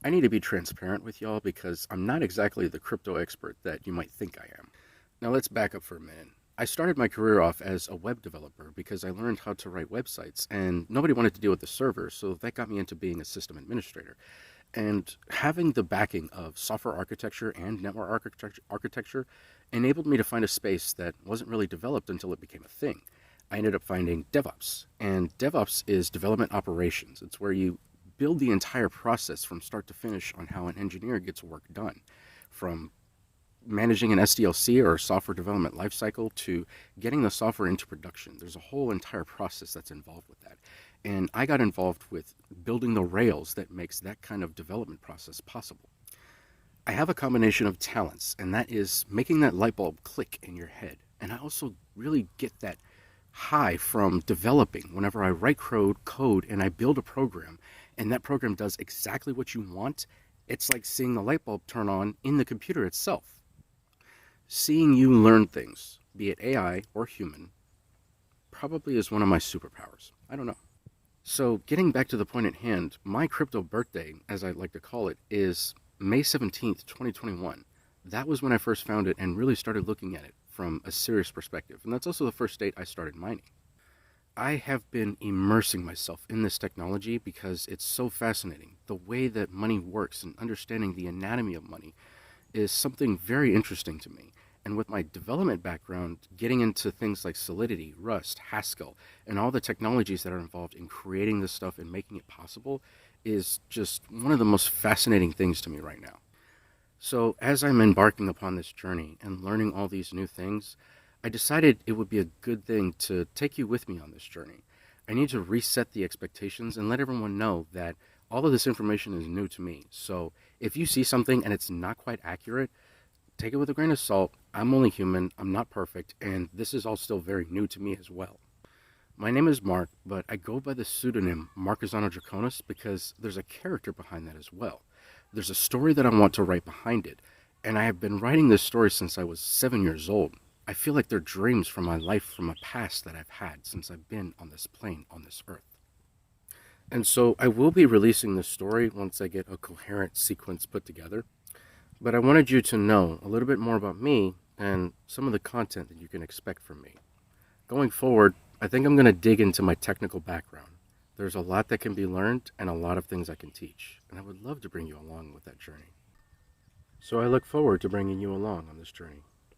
I need to be transparent with y'all because I'm not exactly the crypto expert that you might think I am. Now, let's back up for a minute. I started my career off as a web developer because I learned how to write websites and nobody wanted to deal with the server, so that got me into being a system administrator. And having the backing of software architecture and network architecture enabled me to find a space that wasn't really developed until it became a thing. I ended up finding DevOps, and DevOps is development operations. It's where you build the entire process from start to finish on how an engineer gets work done, from managing an SDLC or software development lifecycle to getting the software into production. There's a whole entire process that's involved with that. And I got involved with building the rails that makes that kind of development process possible. I have a combination of talents, and that is making that light bulb click in your head. And I also really get that high from developing whenever I write code and I build a program, and that program does exactly what you want. It's like seeing the light bulb turn on in the computer itself. Seeing you learn things, be it AI or human, probably is one of my superpowers. I don't know. So, getting back to the point at hand, my crypto birthday, as I like to call it, is May 17th, 2021. That was when I first found it and really started looking at it from a serious perspective. And that's also the first date I started mining. I have been immersing myself in this technology because it's so fascinating. The way that money works and understanding the anatomy of money is something very interesting to me. And with my development background, getting into things like Solidity, Rust, Haskell, and all the technologies that are involved in creating this stuff and making it possible is just one of the most fascinating things to me right now. So, as I'm embarking upon this journey and learning all these new things, I decided it would be a good thing to take you with me on this journey. I need to reset the expectations and let everyone know that all of this information is new to me. So, if you see something and it's not quite accurate, take it with a grain of salt. I'm only human, I'm not perfect, and this is all still very new to me as well. My name is Mark, but I go by the pseudonym Marquezano Draconis because there's a character behind that as well. There's a story that I want to write behind it, and I have been writing this story since I was 7 years old. I feel like they're dreams from my life, from a past that I've had since I've been on this plane, on this earth. And so I will be releasing this story once I get a coherent sequence put together. But I wanted you to know a little bit more about me and some of the content that you can expect from me. Going forward, I think I'm going to dig into my technical background. There's a lot that can be learned and a lot of things I can teach, and I would love to bring you along with that journey. So I look forward to bringing you along on this journey.